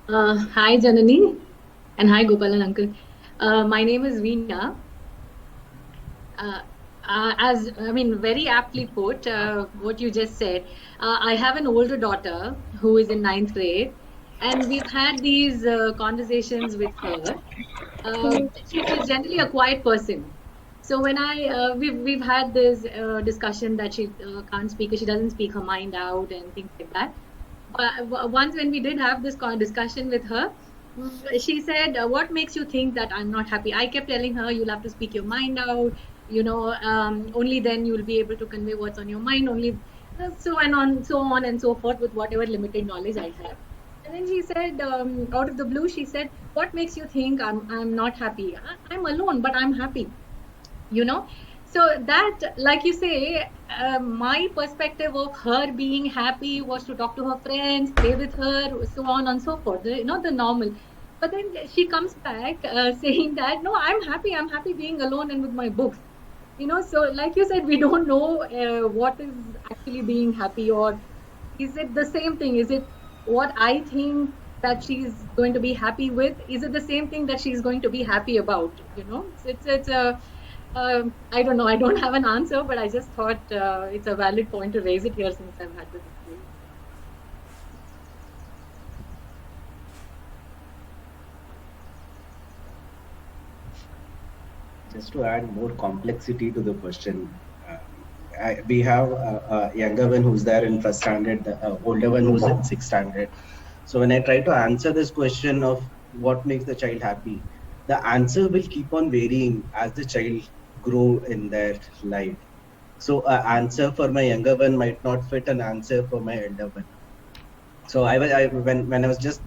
Hi Janani and hi Gopalan uncle. My name is Veena. Uh, as I mean, very aptly put, what you just said. I have an older daughter who is in ninth grade, and we've had these conversations with her. She's generally a quiet person. So when we've had this discussion that she can't speak, she doesn't speak her mind out and things like that. But once when we did have this discussion with her, she said, "What makes you think that I'm not happy?" I kept telling her, "You'll have to speak your mind out. Only then you'll be able to convey what's on your mind. Only so on and so forth with whatever limited knowledge I have." And then she said, out of the blue, she said, "What makes you think I'm not happy? I'm alone, but I'm happy." you know so that, like you say, my perspective of her being happy was to talk to her friends, play with her, so on and so forth, the normal. But then she comes back saying that, "No, I'm happy being alone and with my books." So like you said, we don't know what is actually being happy, or is it the same thing? Is it what I think that she's going to be happy with? Is it the same thing that she's going to be happy about? It's a I don't know. I don't have an answer, but I just thought it's a valid point to raise it here since I've had this experience. Just to add more complexity to the question, we have a younger one who's there in first standard, the older one who's in sixth standard. So when I try to answer this question of what makes the child happy, the answer will keep on varying as the child grow in their life. So an answer for my younger one might not fit an answer for my elder one. So when I was just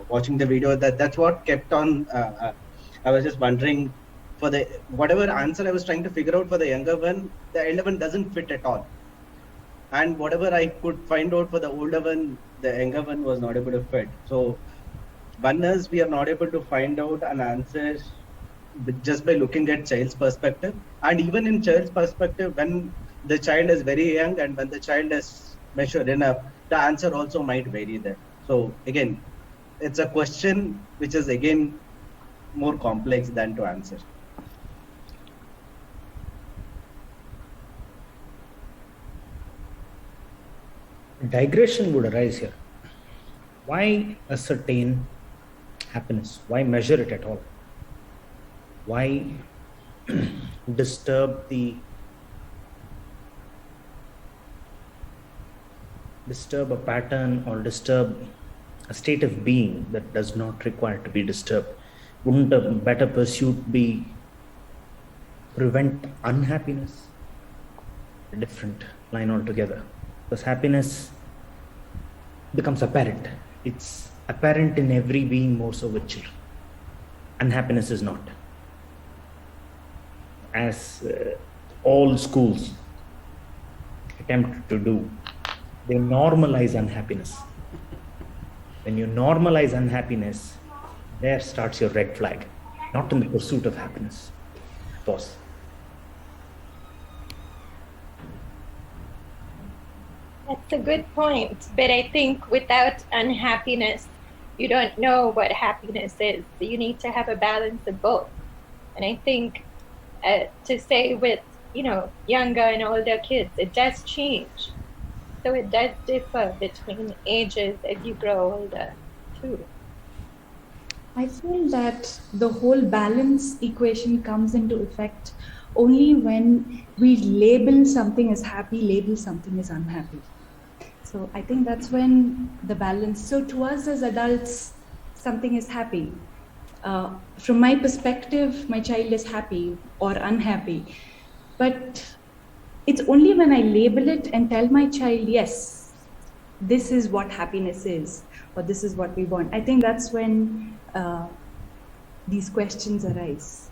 watching the video, that's what kept on. I was just wondering for the whatever answer I was trying to figure out for the younger one, the elder one doesn't fit at all. And whatever I could find out for the older one, the younger one was not able to fit. So one is we are not able to find out an answer just by looking at child's perspective. And even in child's perspective, when the child is very young and when the child is matured enough, the answer also might vary there. So again, it's a question which is again more complex than to answer. Digression would arise here. Why ascertain happiness? Why measure it at all? Why disturb a pattern or disturb a state of being that does not require to be disturbed? Wouldn't a better pursuit be prevent unhappiness? A different line altogether. Because happiness becomes apparent. It's apparent in every being, more so with children. Unhappiness is not. As all schools attempt to do, they normalize unhappiness. When you normalize unhappiness, there starts your red flag, not in the pursuit of happiness. Pause. That's a good point. But I think without unhappiness, you don't know what happiness is. So you need to have a balance of both. And I think to say with, younger and older kids, it does change. So it does differ between ages as you grow older, too. I feel that the whole balance equation comes into effect only when we label something as happy, label something as unhappy. So I think that's when the balance. So to us as adults, something is happy. From my perspective, my child is happy or unhappy. But it's only when I label it and tell my child, yes, this is what happiness is, or this is what we want. I think that's when these questions arise.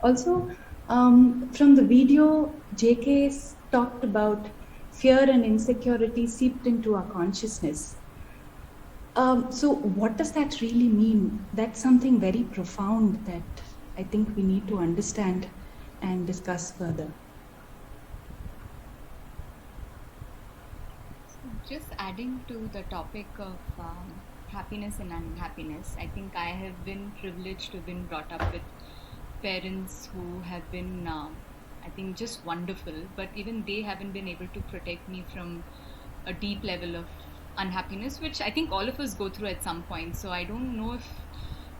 Also, from the video, JK talked about fear and insecurity seeped into our consciousness. So what does that really mean? That's something very profound that I think we need to understand and discuss further. Just adding to the topic of happiness and unhappiness. I think I have been privileged to have been brought up with parents who have been, I think, just wonderful, but even they haven't been able to protect me from a deep level of unhappiness, which I think all of us go through at some point. So I don't know if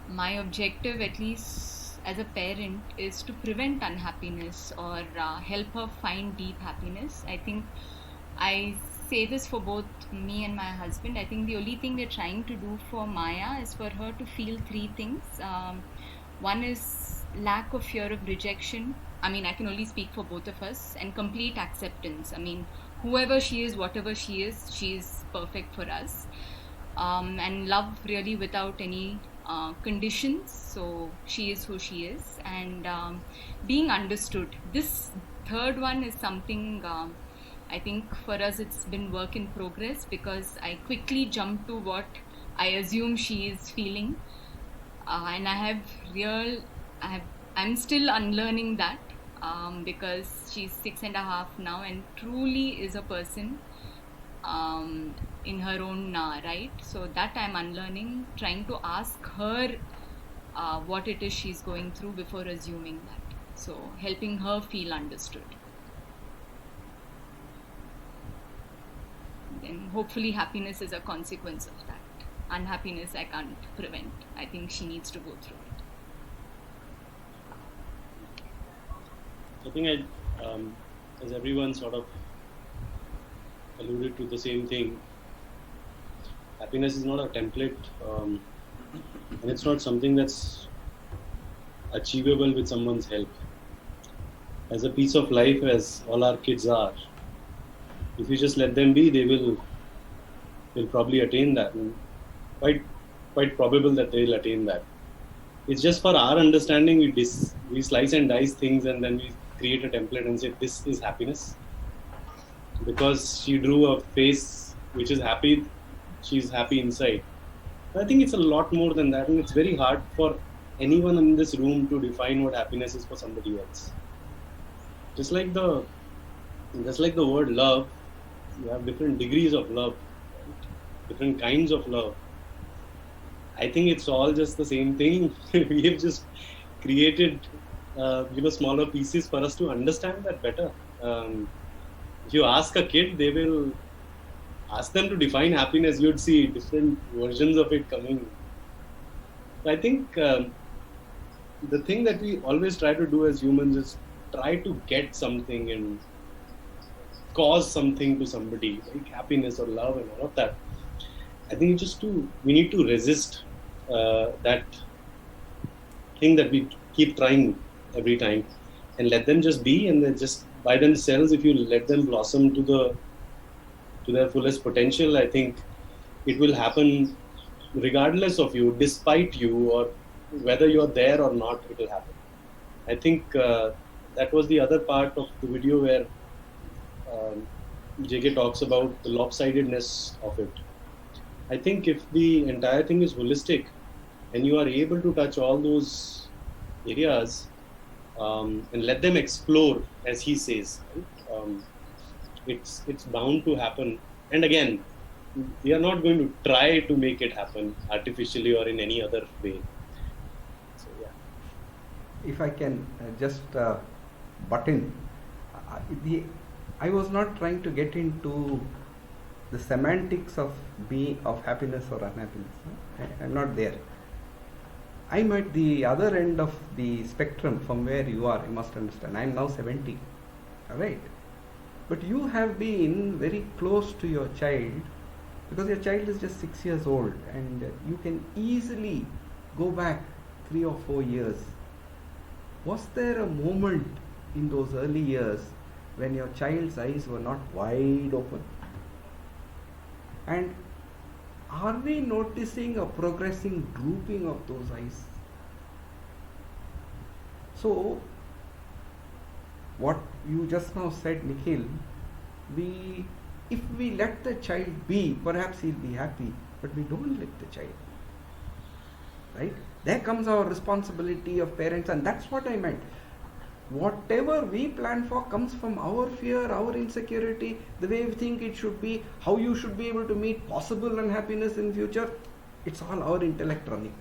my objective, at least as a parent, is to prevent unhappiness or help her find deep happiness. I think I say this for both me and my husband. I think the only thing we're trying to do for Maya is for her to feel three things. One is lack of fear of rejection. I mean, I can only speak for both of us, and complete acceptance. I mean, whoever she is, whatever she is perfect for us. And love really without any conditions. So she is who she is, and being understood. This third one is something I think for us it's been work in progress, because I quickly jump to what I assume she is feeling, and I'm still unlearning that, because she's 6.5 now and truly is a person in her own right. So that I'm unlearning, trying to ask her what it is she's going through before assuming that. So helping her feel understood. Then hopefully happiness is a consequence of that. Unhappiness I can't prevent. I think she needs to go through it. I think as everyone sort of alluded to the same thing, happiness is not a template, and it's not something that's achievable with someone's help. As a piece of life, as all our kids are, if you just let them be, they'll probably attain that. And quite probable that they'll attain that. It's just for our understanding, we slice and dice things, and then we create a template and say this is happiness. Because she drew a face which is happy, she's happy inside. I think it's a lot more than that, and it's very hard for anyone in this room to define what happiness is for somebody else. Just like the word love, you have different degrees of love, right? Different kinds of love. I think it's all just the same thing. We have just created, smaller pieces for us to understand that better. If you ask a kid, they will ask them to define happiness. You'd see different versions of it coming. I think the thing that we always try to do as humans is try to get something and cause something to somebody, like happiness or love and all of that. I think we need to resist that thing that we keep trying every time, and let them just be, and then just by themselves, if you let them blossom to their fullest potential, I think it will happen regardless of you, despite you, or whether you're there or not, it will happen. I think that was the other part of the video where JK talks about the lopsidedness of it. I think if the entire thing is holistic and you are able to touch all those areas and let them explore, as he says, right? It's bound to happen. And again, we are not going to try to make it happen artificially or in any other way. So yeah. If I can just butt in, I was not trying to get into the semantics of happiness or unhappiness. I'm not there. I'm at the other end of the spectrum from where you are. You must understand. I'm now 70. All right. But you have been very close to your child, because your child is just 6 years old, and you can easily go back 3 or 4 years. Was there a moment in those early years when your child's eyes were not wide open? And are we noticing a progressing drooping of those eyes? So, what you just now said, Nikhil, if we let the child be, perhaps he'll be happy, but we don't let the child, right? There comes our responsibility of parents, and that's what I meant. Whatever we plan for comes from our fear, our insecurity, the way we think it should be, how you should be able to meet possible unhappiness in future. It's all our intellect running.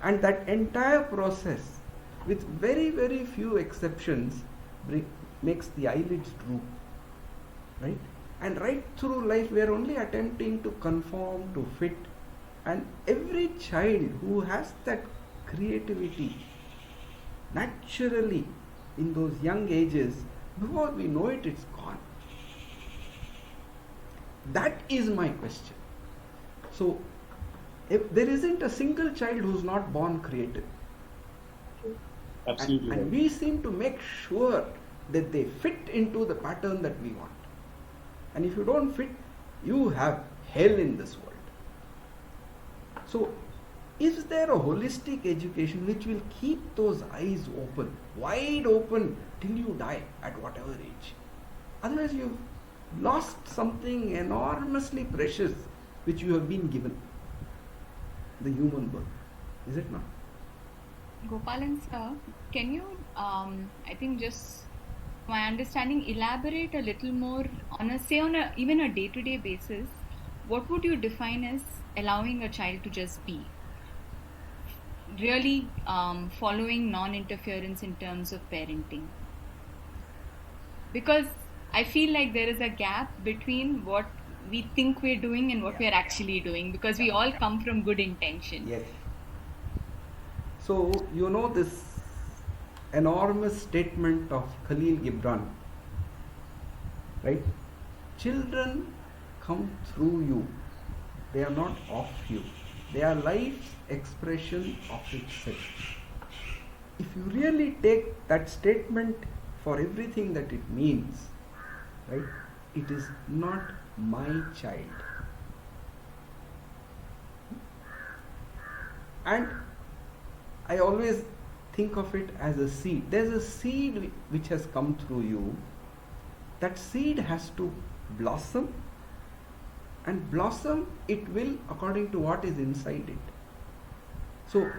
And that entire process, with very, very few exceptions, makes the eyelids droop. Right? And right through life, we are only attempting to conform, to fit. And every child who has that creativity, naturally, in those young ages, before we know it, it's gone. That is my question. So, if there isn't a single child who's not born creative. Absolutely. And we seem to make sure that they fit into the pattern that we want. And if you don't fit, you have hell in this world. So, is there a holistic education which will keep those eyes open, wide open, till you die at whatever age? Otherwise, you've lost something enormously precious which you have been given, the human birth. Is it not? Gopalan sir, can you, I think just my understanding, elaborate a little more on even a day-to-day basis, what would you define as allowing a child to just be? Really following non-interference in terms of parenting. Because I feel like there is a gap between what we think we're doing and what we're actually doing, because we all come from good intention. Yes. So, you know this enormous statement of Khalil Gibran, right? Children come through you. They are not of you. They are life's expression of itself. If you really take that statement for everything that it means, right? It is not my child. And I always think of it as a seed. There's a seed which has come through you. That seed has to blossom, and blossom it will according to what is inside it. So,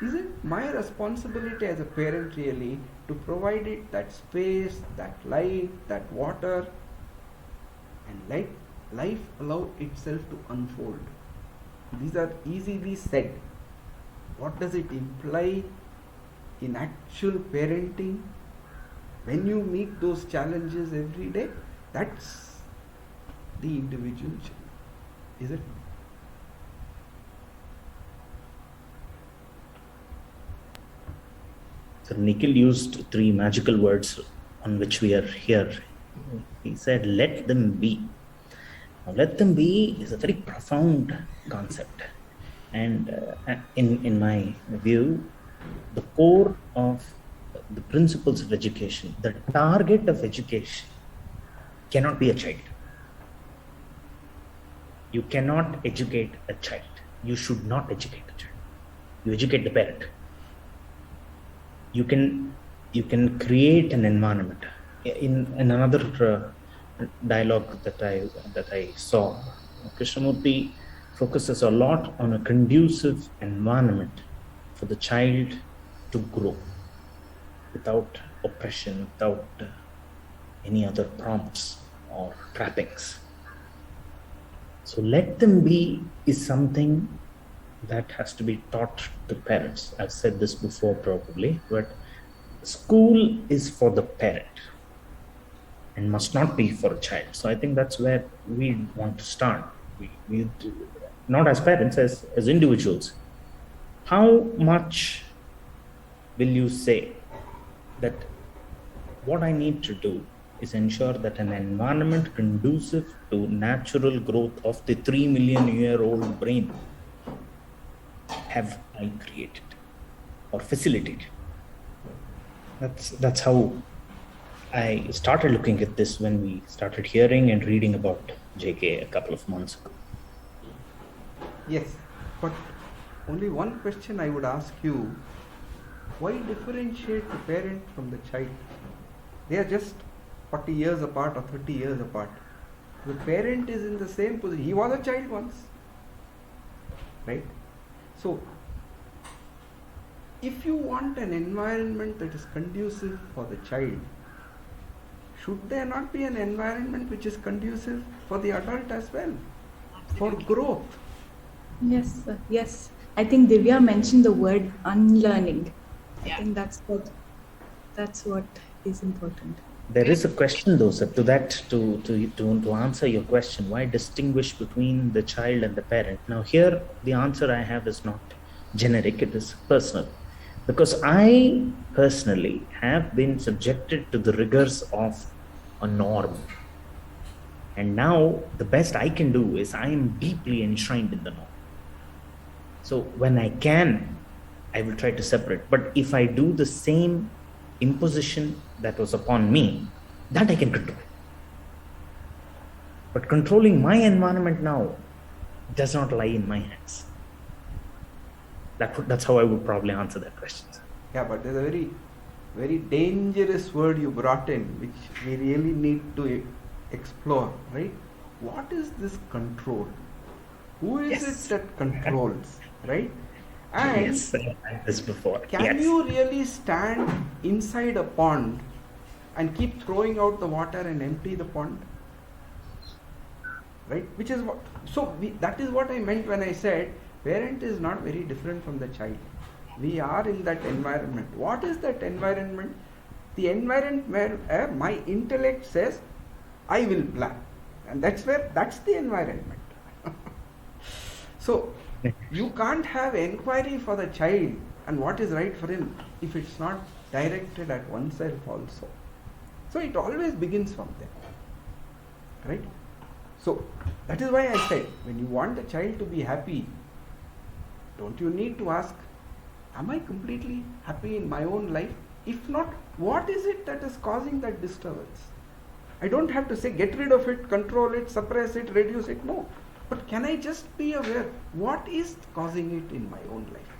is it my responsibility as a parent really to provide it that space, that light, that water, and let life allow itself to unfold? These are easily said. What does it imply in actual parenting? When you meet those challenges every day, that's the individual child, is it? So Nikhil used three magical words on which we are here. He said, let them be. Now, let them be is a very profound concept. And in my view, the core of the principles of education, the target of education cannot be a child. You cannot educate a child. You should not educate a child. You educate the parent. You can create an environment. In another dialogue that I saw, Krishnamurti focuses a lot on a conducive environment for the child to grow without oppression, without any other prompts or trappings. So let them be is something that has to be taught to parents. I've said this before probably, but school is for the parent and must not be for a child. So I think that's where we want to start. We not as parents, as individuals. How much will you say that what I need to do is ensure that an environment conducive to natural growth of the 3 million year old brain have I created or facilitated? That's how I started looking at this when we started hearing and reading about JK a couple of months ago. Yes, but only one question I would ask you: why differentiate the parent from the child? They are just 40 years apart or 30 years apart. The parent is in the same position. He was a child once, right? So, if you want an environment that is conducive for the child, should there not be an environment which is conducive for the adult as well, for growth? Yes, yes. I think Divya mentioned the word unlearning. I Yeah. think that's what is important. There is a question though, sir, to that, to answer your question, why distinguish between the child and the parent? Now here, the answer I have is not generic, it is personal. Because I personally have been subjected to the rigors of a norm. And now the best I can do is I am deeply enshrined in the norm. So when I can, I will try to separate. But if I do the same imposition that was upon me, that I can control. But controlling my environment now does not lie in my hands. That's how I would probably answer that question. Yeah, but there's a very, very dangerous word you brought in, which we really need to explore, right? What is this control? Who is Yes. it that controls, right? And Yes, I had this before. can Yes. you really stand inside a pond and keep throwing out the water and empty the pond? Right? Which is what, so that is what I meant when I said parent is not very different from the child. We are in that environment. What is that environment? The environment where my intellect says, I will plan. And that's the environment. So, you can't have enquiry for the child and what is right for him if it's not directed at oneself also. So, it always begins from there. Right? So, that is why I said, when you want the child to be happy, don't you need to ask, am I completely happy in my own life? If not, what is it that is causing that disturbance? I don't have to say get rid of it, control it, suppress it, reduce it. No. But can I just be aware what is causing it in my own life?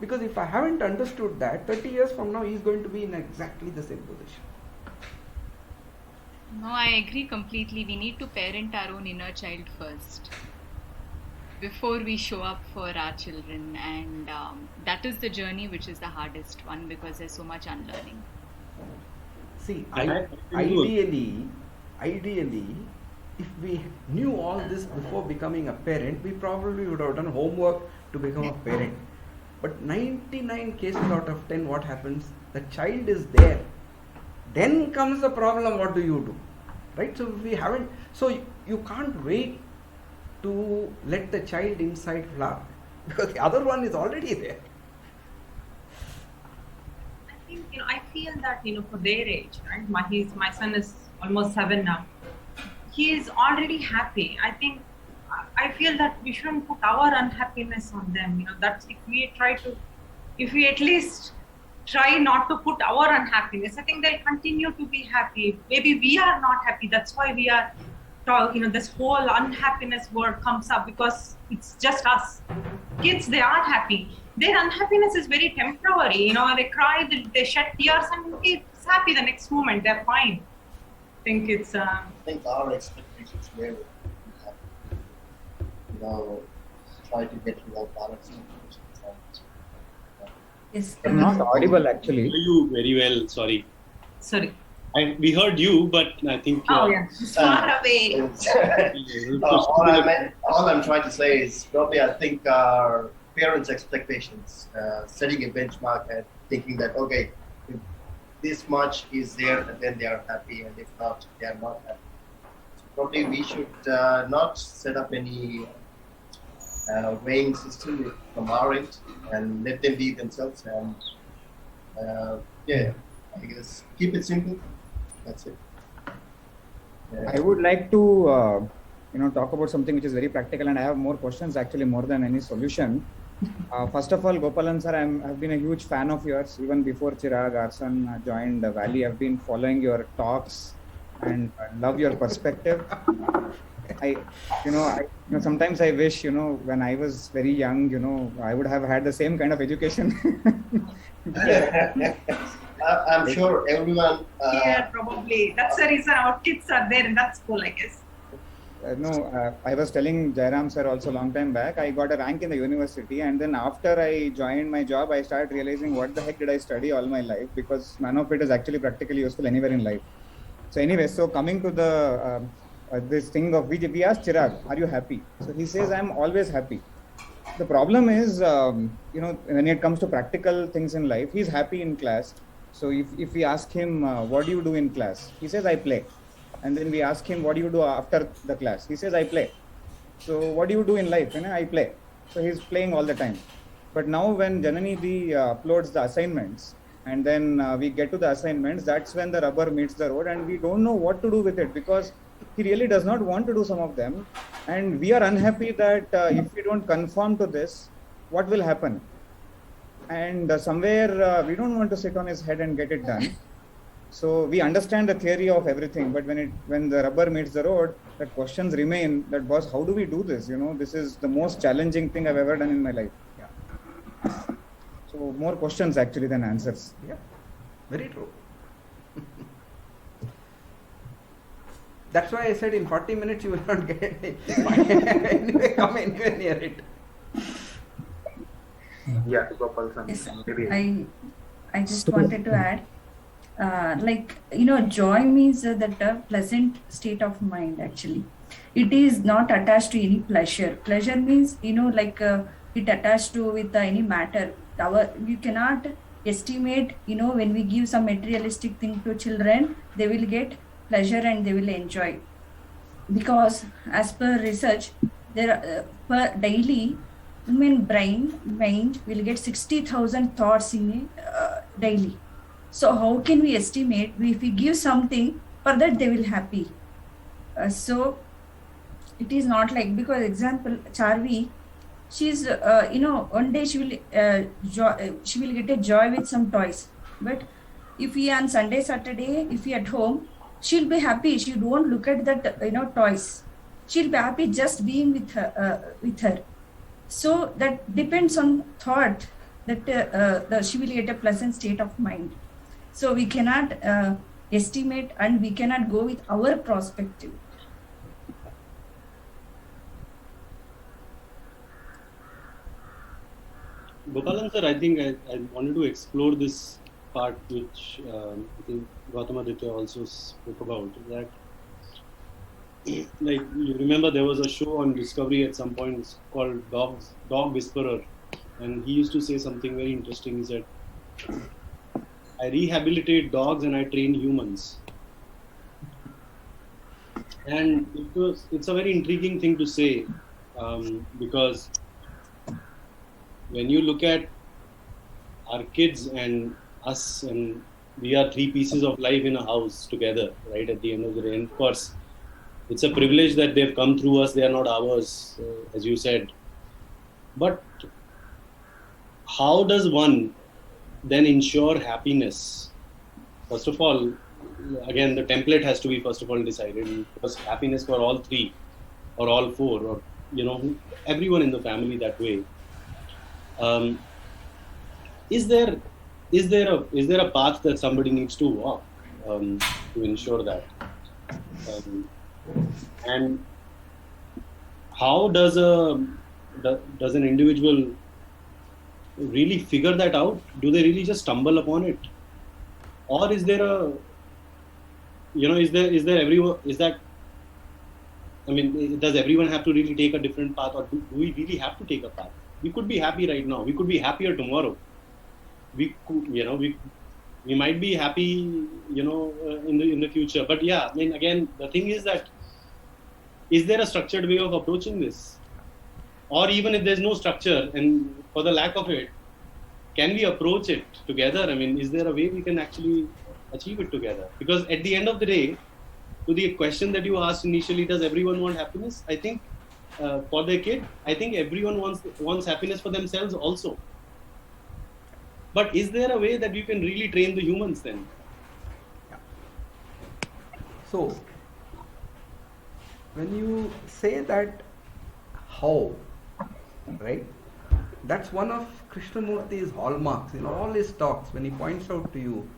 Because if I haven't understood that, 30 years from now he is going to be in exactly the same position. No, I agree completely. We need to parent our own inner child first before we show up for our children, and that is the journey which is the hardest one because there's so much unlearning. See, I ideally, if we knew all this before becoming a parent, we probably would have done homework to become a parent. But 99 cases out of 10, what happens? The child is there. Then comes the problem, what do you do? Right? So we haven't, so you can't wait to let the child inside flower because the other one is already there. I think, I feel that, for their age, right? My son is almost 7 now. He is already happy. I feel that we shouldn't put our unhappiness on them. That's if we at least try not to put our unhappiness, I think they'll continue to be happy. Maybe we are not happy. That's why we are, this whole unhappiness word comes up because it's just us. Kids, they are happy. Their unhappiness is very temporary. They cry, they shed tears, and it's happy the next moment. They're fine. I think it's. I think our expectations were, try to get to our balance. Yes, I'm not audible actually. You very well. Sorry. We heard you, but I think. Oh yeah, far away. All I'm trying to say is probably I think our parents' expectations, setting a benchmark and thinking that okay, if this much is there, and then they are happy, and if not, they are not happy. So probably we should not set up any weighing system from our end and let them be themselves. And I guess keep it simple. That's it. I would like to talk about something which is very practical, and I have more questions actually more than any solution. First of all, Gopalan sir, I've been a huge fan of yours even before Chirag Arsan joined Valley. I've been following your talks and love your perspective. Sometimes I wish, when I was very young, I would have had the same kind of education. I'm sure everyone. Yeah, probably. That's the reason our kids are there in that school, I guess. I was telling Jairam sir also long time back, I got a rank in the university, and then after I joined my job, I started realizing what the heck did I study all my life, because none of it is actually practically useful anywhere in life. So anyway, so coming to the this thing of we asked Chirag, are you happy? So he says, I'm always happy. The problem is, when it comes to practical things in life, he's happy in class. So if we ask him, what do you do in class? He says, I play. And then we ask him, what do you do after the class? He says, I play. So what do you do in life? I play. So he's playing all the time. But now when Janani uploads the assignments, and then we get to the assignments, that's when the rubber meets the road, and we don't know what to do with it, because he really does not want to do some of them. And we are unhappy that if we don't conform to this, what will happen? And somewhere we don't want to sit on his head and get it done. So we understand the theory of everything, but when the rubber meets the road, the questions remain that, boss, how do we do this? This is the most challenging thing I've ever done in my life. Yeah. So more questions actually than answers. Yeah, very true. That's why I said in 40 minutes you will not get it. Anyway, come anywhere near it. Yeah, Gopal, Yes, maybe. I just wanted to add, joy means that pleasant state of mind actually. It is not attached to any pleasure. Pleasure means, it attached to with any matter. You cannot estimate, when we give some materialistic thing to children, they will get pleasure and they will enjoy. Because as per research, there per daily, human mind will get 60,000 thoughts in daily. So how can we estimate if we give something for that they will happy? So it is not like, because example Charvi, she's one day she will get a joy with some toys, but if we on Sunday Saturday, if we at home, she'll be happy. She won't look at that toys. She'll be happy just being with her. So that depends on thought that she will get a pleasant state of mind. So we cannot estimate, and we cannot go with our perspective. Gopalan sir, I think I wanted to explore this part which I think Gautamaditya also spoke about, that like you remember there was a show on Discovery at some point called Dog Whisperer, and he used to say something very interesting. He said, I rehabilitate dogs and I train humans. And it's a very intriguing thing to say, because when you look at our kids and us, and we are three pieces of life in a house together, right, at the end of the day. And of course, it's a privilege that they've come through us, they are not ours, as you said. But how does one then ensure happiness? First of all, again, the template has to be first of all decided, because happiness for all three or all four, or everyone in the family that way. Is there a path that somebody needs to walk to ensure that? And how does an individual really figure that out? Do they really just stumble upon it, or is there a does everyone have to really take a different path, or do we really have to take a path? We could be happy right now. We could be happier tomorrow. We might be happy, in the future. But yeah, again, the thing is that, is there a structured way of approaching this? Or even if there's no structure, and for the lack of it, can we approach it together? Is there a way we can actually achieve it together? Because at the end of the day, to the question that you asked initially, does everyone want happiness? I think for their kid, I think everyone wants happiness for themselves also. But is there a way that you can really train the humans then? So, when you say that how, right, that's one of Krishnamurti's hallmarks in all his talks. When he points out to you,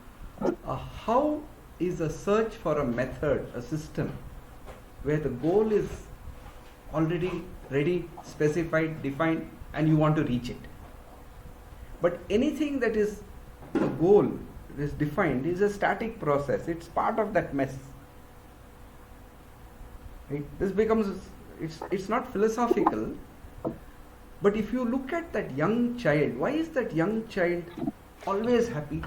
how is a search for a method, a system, where the goal is already ready, specified, defined, and you want to reach it. But anything that is a goal, is defined, is a static process. It's part of that mess. Right? This becomes, it's not philosophical. But if you look at that young child, why is that young child always happy?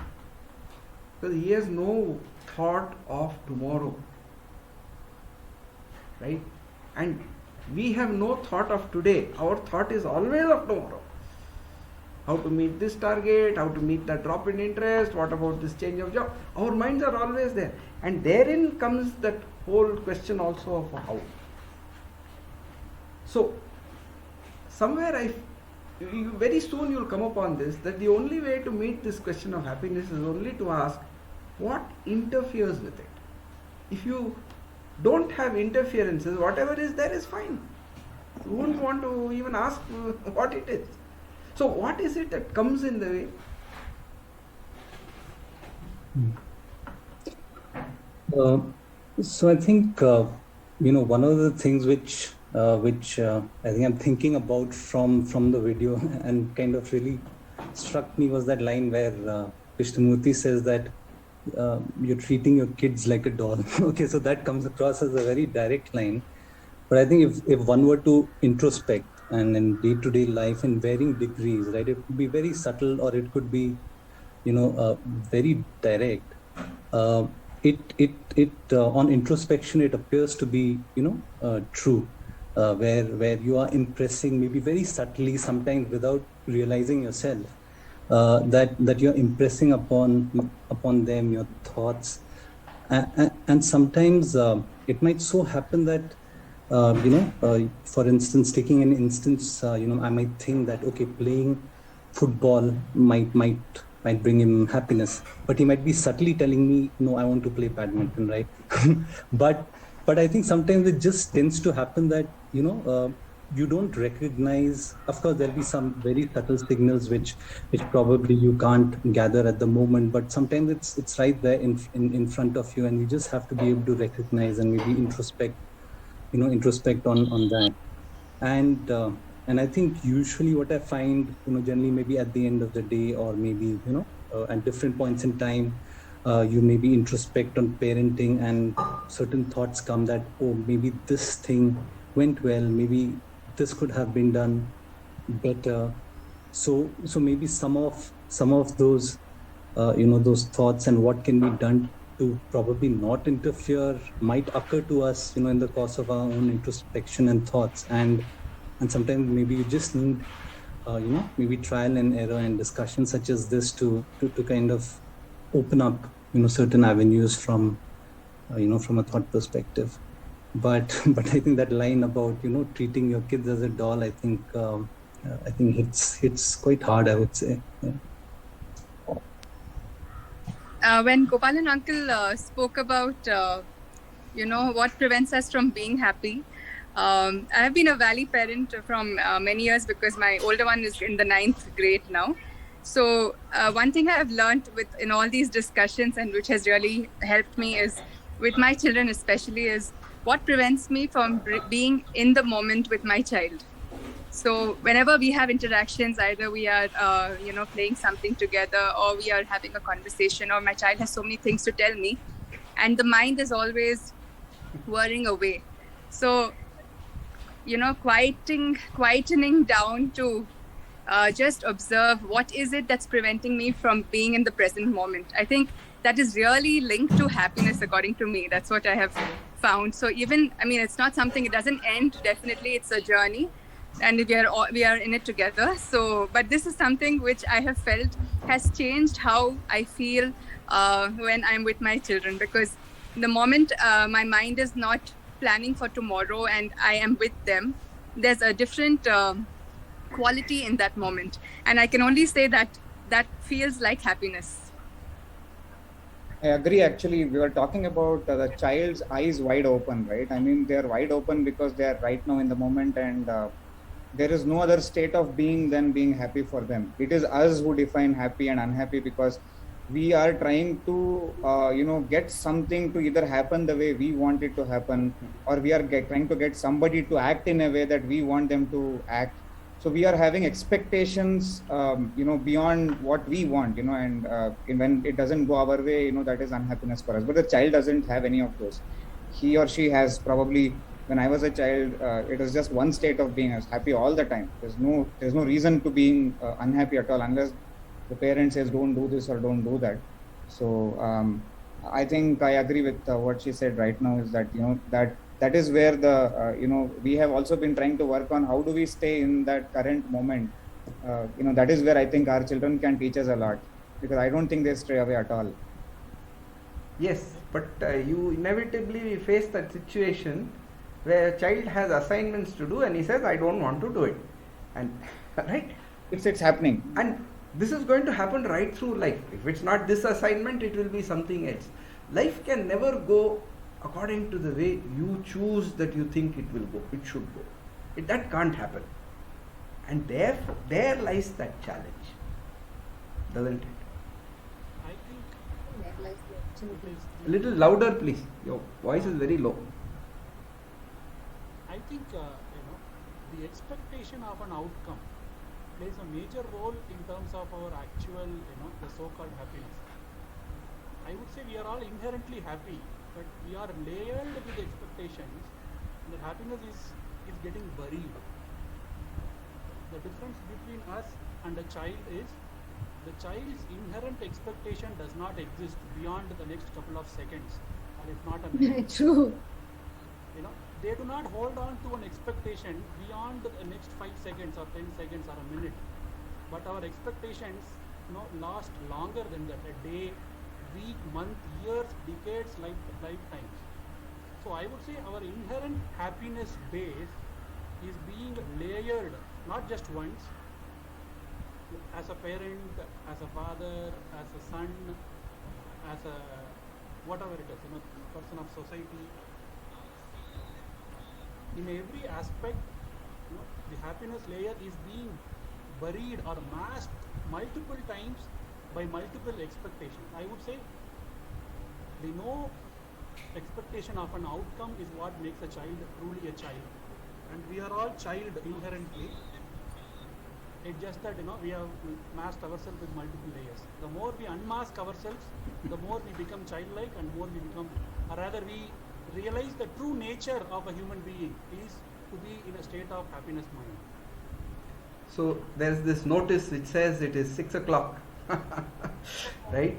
Because he has no thought of tomorrow, right? And we have no thought of today. Our thought is always of tomorrow. How to meet this target, how to meet that drop in interest, what about this change of job? Our minds are always there. And therein comes that whole question also of how. So, somewhere very soon you'll come upon this, that the only way to meet this question of happiness is only to ask what interferes with it. If you don't have interferences, whatever is there is fine. You won't want to even ask what it is. So what is it that comes in the way? So I think one of the things which I think I'm thinking about from the video and kind of really struck me was that line where Krishnamurti says that you're treating your kids like a doll. Okay, so that comes across as a very direct line. But I think if one were to introspect and in day-to-day life in varying degrees, right, it could be very subtle or it could be, very direct. It on introspection, it appears to be, true. Where you are impressing maybe very subtly, sometimes without realizing yourself, that you're impressing upon them your thoughts, and sometimes it might so happen that for instance, taking an instance, I might think that okay, playing football might bring him happiness, but he might be subtly telling me, no, I want to play badminton, right? But I think sometimes it just tends to happen that, you don't recognize, of course, there'll be some very subtle signals which probably you can't gather at the moment, but sometimes it's right there in front of you, and you just have to be able to recognize and maybe introspect on that. And I think usually what I find, generally maybe at the end of the day, or maybe, at different points in time, you maybe introspect on parenting, and certain thoughts come that, oh, maybe this thing went well, maybe this could have been done better. So maybe some of those those thoughts and what can be done to probably not interfere might occur to us in the course of our own introspection and thoughts, and sometimes maybe you just need maybe trial and error and discussion such as this to kind of open up certain avenues from from a thought perspective. But I think that line about treating your kids as a doll, I think it's quite hard, I would say. Yeah. When Gopalan uncle spoke about what prevents us from being happy, I have been a Valley parent from many years because my older one is in the 9th grade now. So one thing I have learned in all these discussions, and which has really helped me, is with my children especially, is what prevents me from being in the moment with my child. So whenever we have interactions, either we are playing something together, or we are having a conversation, or my child has so many things to tell me, and the mind is always whirring away. So quietening down to just observe what is it that's preventing me from being in the present moment. I think that is really linked to happiness, according to me. That's what I have found. So it's not something, it doesn't end, definitely it's a journey, and we are in it together. So, but this is something which I have felt has changed how I feel when I'm with my children, because the moment my mind is not planning for tomorrow and I am with them, there's a different quality in that moment, and I can only say that feels like happiness. I agree. Actually, we were talking about the child's eyes wide open, right? I mean, they are wide open because they are right now in the moment, and there is no other state of being than being happy for them. It is us who define happy and unhappy, because we are trying to get something to either happen the way we want it to happen, or we are trying to get somebody to act in a way that we want them to act. So we are having expectations beyond what we want, and when it doesn't go our way, that is unhappiness for us. But the child doesn't have any of those. He or she has probably when I was a child, it was just one state of being. I was happy all the time. There's no reason to being unhappy at all unless the parent says don't do this or don't do that. So I think I agree with what she said right now, is that that is where the we have also been trying to work on how do we stay in that current moment. That is where I think our children can teach us a lot, because I don't think they stray away at all. Yes, but you inevitably face that situation where a child has assignments to do and he says, I don't want to do it. And right? It's happening. And this is going to happen right through life. If it's not this assignment, it will be something else. Life can never go according to the way you choose that you think it will go, it should go. That can't happen. And therefore, there lies that challenge, doesn't it? I think A little louder, please. Your voice is very low. I think the expectation of an outcome plays a major role in terms of our actual, the so-called happiness. I would say we are all inherently happy, but we are layered with expectations, and that happiness is getting buried. The difference between us and a child is the child's inherent expectation does not exist beyond the next couple of seconds, or if not a minute. True. They do not hold on to an expectation beyond the next 5 seconds or 10 seconds or a minute. But our expectations last longer than that, a day, week, month, years, decades, lifetimes. So I would say our inherent happiness base is being layered, not just once, as a parent, as a father, as a son, as a whatever it is, person of society. In every aspect, the happiness layer is being buried or masked multiple times by multiple expectations. I would say the no expectation of an outcome is what makes a child truly a child. And we are all child inherently. It's just that we have masked ourselves with multiple layers. The more we unmask ourselves, the more we become childlike, and more we become, or rather we realize the true nature of a human being is to be in a state of happiness mind. So there's this notice which says it is 6 o'clock, right?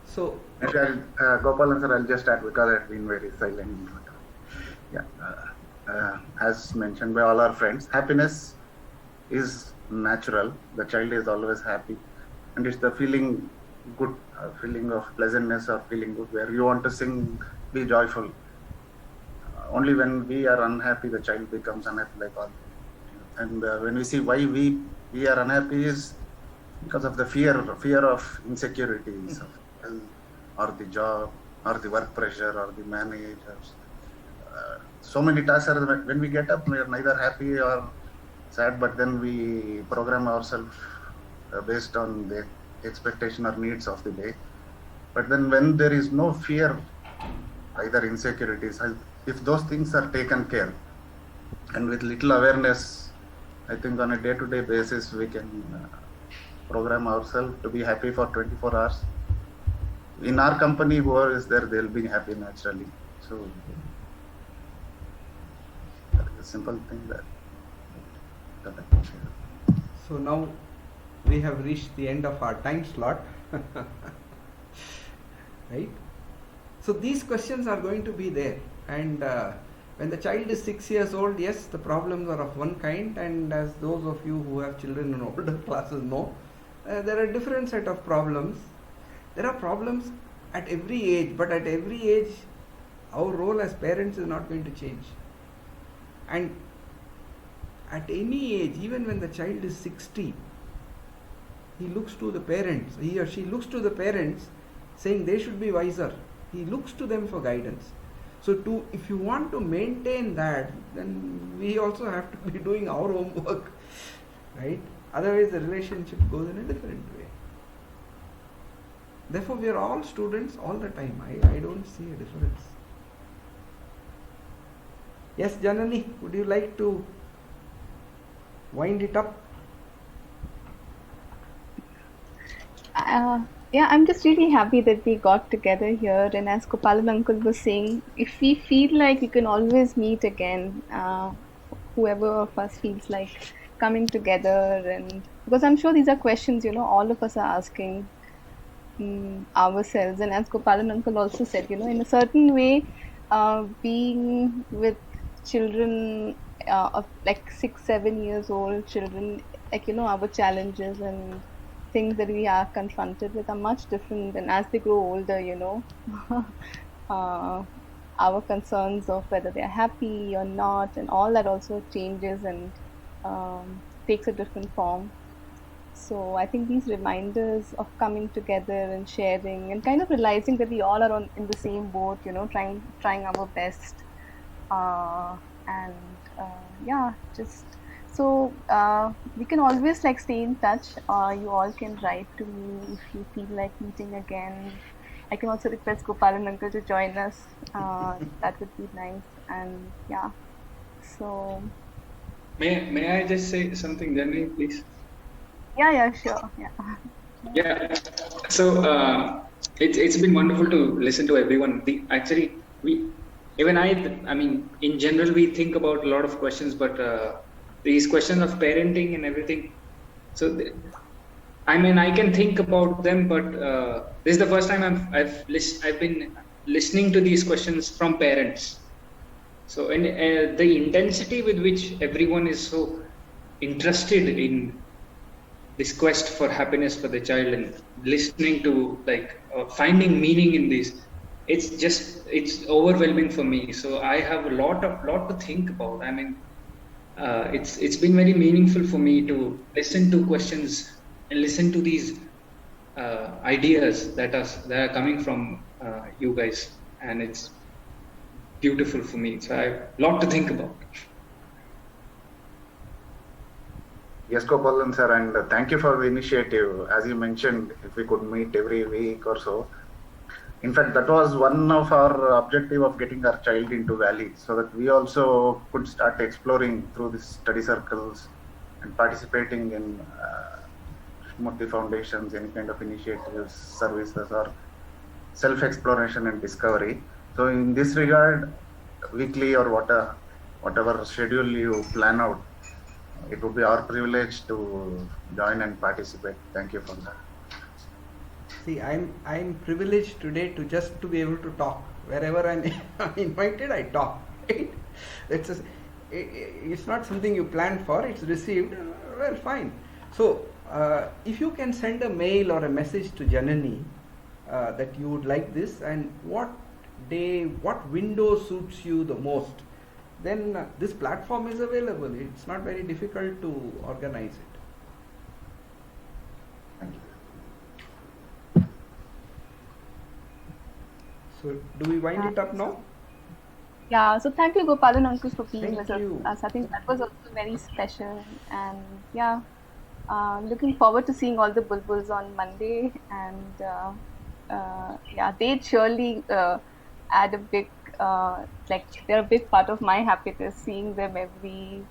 So Gopalan sir, I'll just add, because I've been very silent. Yeah, as mentioned by all our friends, happiness is natural. The child is always happy, and it's the feeling good, feeling of pleasantness or feeling good, where you want to sing, be joyful. Only when we are unhappy, the child becomes unhappy, like all. And when we see why we are unhappy is because of the fear of insecurities, or the job, or the work pressure, or the managers. So many tasks are, when we get up, we are neither happy or sad, but then we program ourselves based on the expectation or needs of the day. But then when there is no fear, either insecurities, if those things are taken care, and with little awareness, I think on a day-to-day basis we can program ourselves to be happy for 24 hours. In our company, whoever is there, they'll be happy naturally. So that is a simple thing that I can share. So now we have reached the end of our time slot, right? So these questions are going to be there, and when the child is 6 years old, yes, the problems are of one kind, and as those of you who have children in older classes know, there are different set of problems. There are problems at every age, but at every age, our role as parents is not going to change. And at any age, even when the child is 60, he looks to the parents, he or she looks to the parents, saying they should be wiser. He looks to them for guidance. So if you want to maintain that, then we also have to be doing our homework, right? Otherwise the relationship goes in a different way. Therefore we are all students all the time. I don't see a difference. Yes, Janani, would you like to wind it up? Yeah, I'm just really happy that we got together here. And as Gopalan uncle was saying, if we feel like we can always meet again, whoever of us feels like coming together, and because I'm sure these are questions, all of us are asking ourselves. And as Gopalan uncle also said, in a certain way, being with children of like 6-7 years old children, like our challenges and things that we are confronted with are much different than as they grow older, our concerns of whether they're happy or not, and all that also changes and takes a different form. So I think these reminders of coming together and sharing and kind of realizing that we all are in the same boat, trying our best, and yeah, just so we can always like stay in touch. You all can write to me if you feel like meeting again. I can also request Gopalan uncle to join us. That would be nice. And yeah, so may I just say something, Janani, please? Yeah, sure. Yeah. So it's been wonderful to listen to everyone. I mean, in general, we think about a lot of questions, but these questions of parenting and everything. So, I can think about them, but this is the first time I've been listening to these questions from parents. So, and the intensity with which everyone is so interested in this quest for happiness for the child and listening to finding meaning in this, it's overwhelming for me. So I have a lot to think about. I mean, it's been very meaningful for me to listen to questions and listen to these ideas that are coming from you guys, and it's beautiful for me. So I have a lot to think about. Yes, Gopalan sir, and thank you for the initiative. As you mentioned, if we could meet every week or so. In fact, that was one of our objective of getting our child into Valley, so that we also could start exploring through these study circles and participating in Murthy Foundations, any kind of initiatives, services, or self-exploration and discovery. So in this regard, weekly or whatever schedule you plan out, it would be our privilege to join and participate. Thank you for that. See, I'm privileged today to just to be able to talk. Wherever I'm invited, I talk. Right? It's not something you planned for. It's received. Well, fine. So if you can send a mail or a message to Janani that you would like this, and what window suits you the most, then this platform is available. It's not very difficult to organize it. Thank you. So do we wind it up now? Yeah, so thank you, Gopalan uncle, for being with us. I think that was also very special. And yeah, looking forward to seeing all the bulbuls on Monday. And yeah, they'd surely add a big, they're a big part of my happiness, seeing them every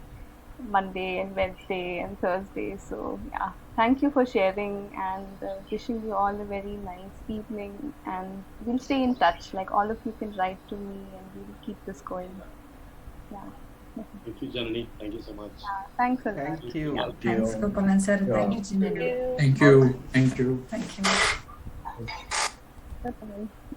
Monday and Wednesday and Thursday. So yeah, thank you for sharing, and wishing you all a very nice evening. And we'll stay in touch. Like, all of you can write to me, and we'll keep this going. Yeah. Thank you, Janani. Thank you so much. Thanks a lot. Thank you. Yeah. Thanks, Gopalan sir. Thank you, Janani. Thank you. Thank you. Thank you. Bye-bye.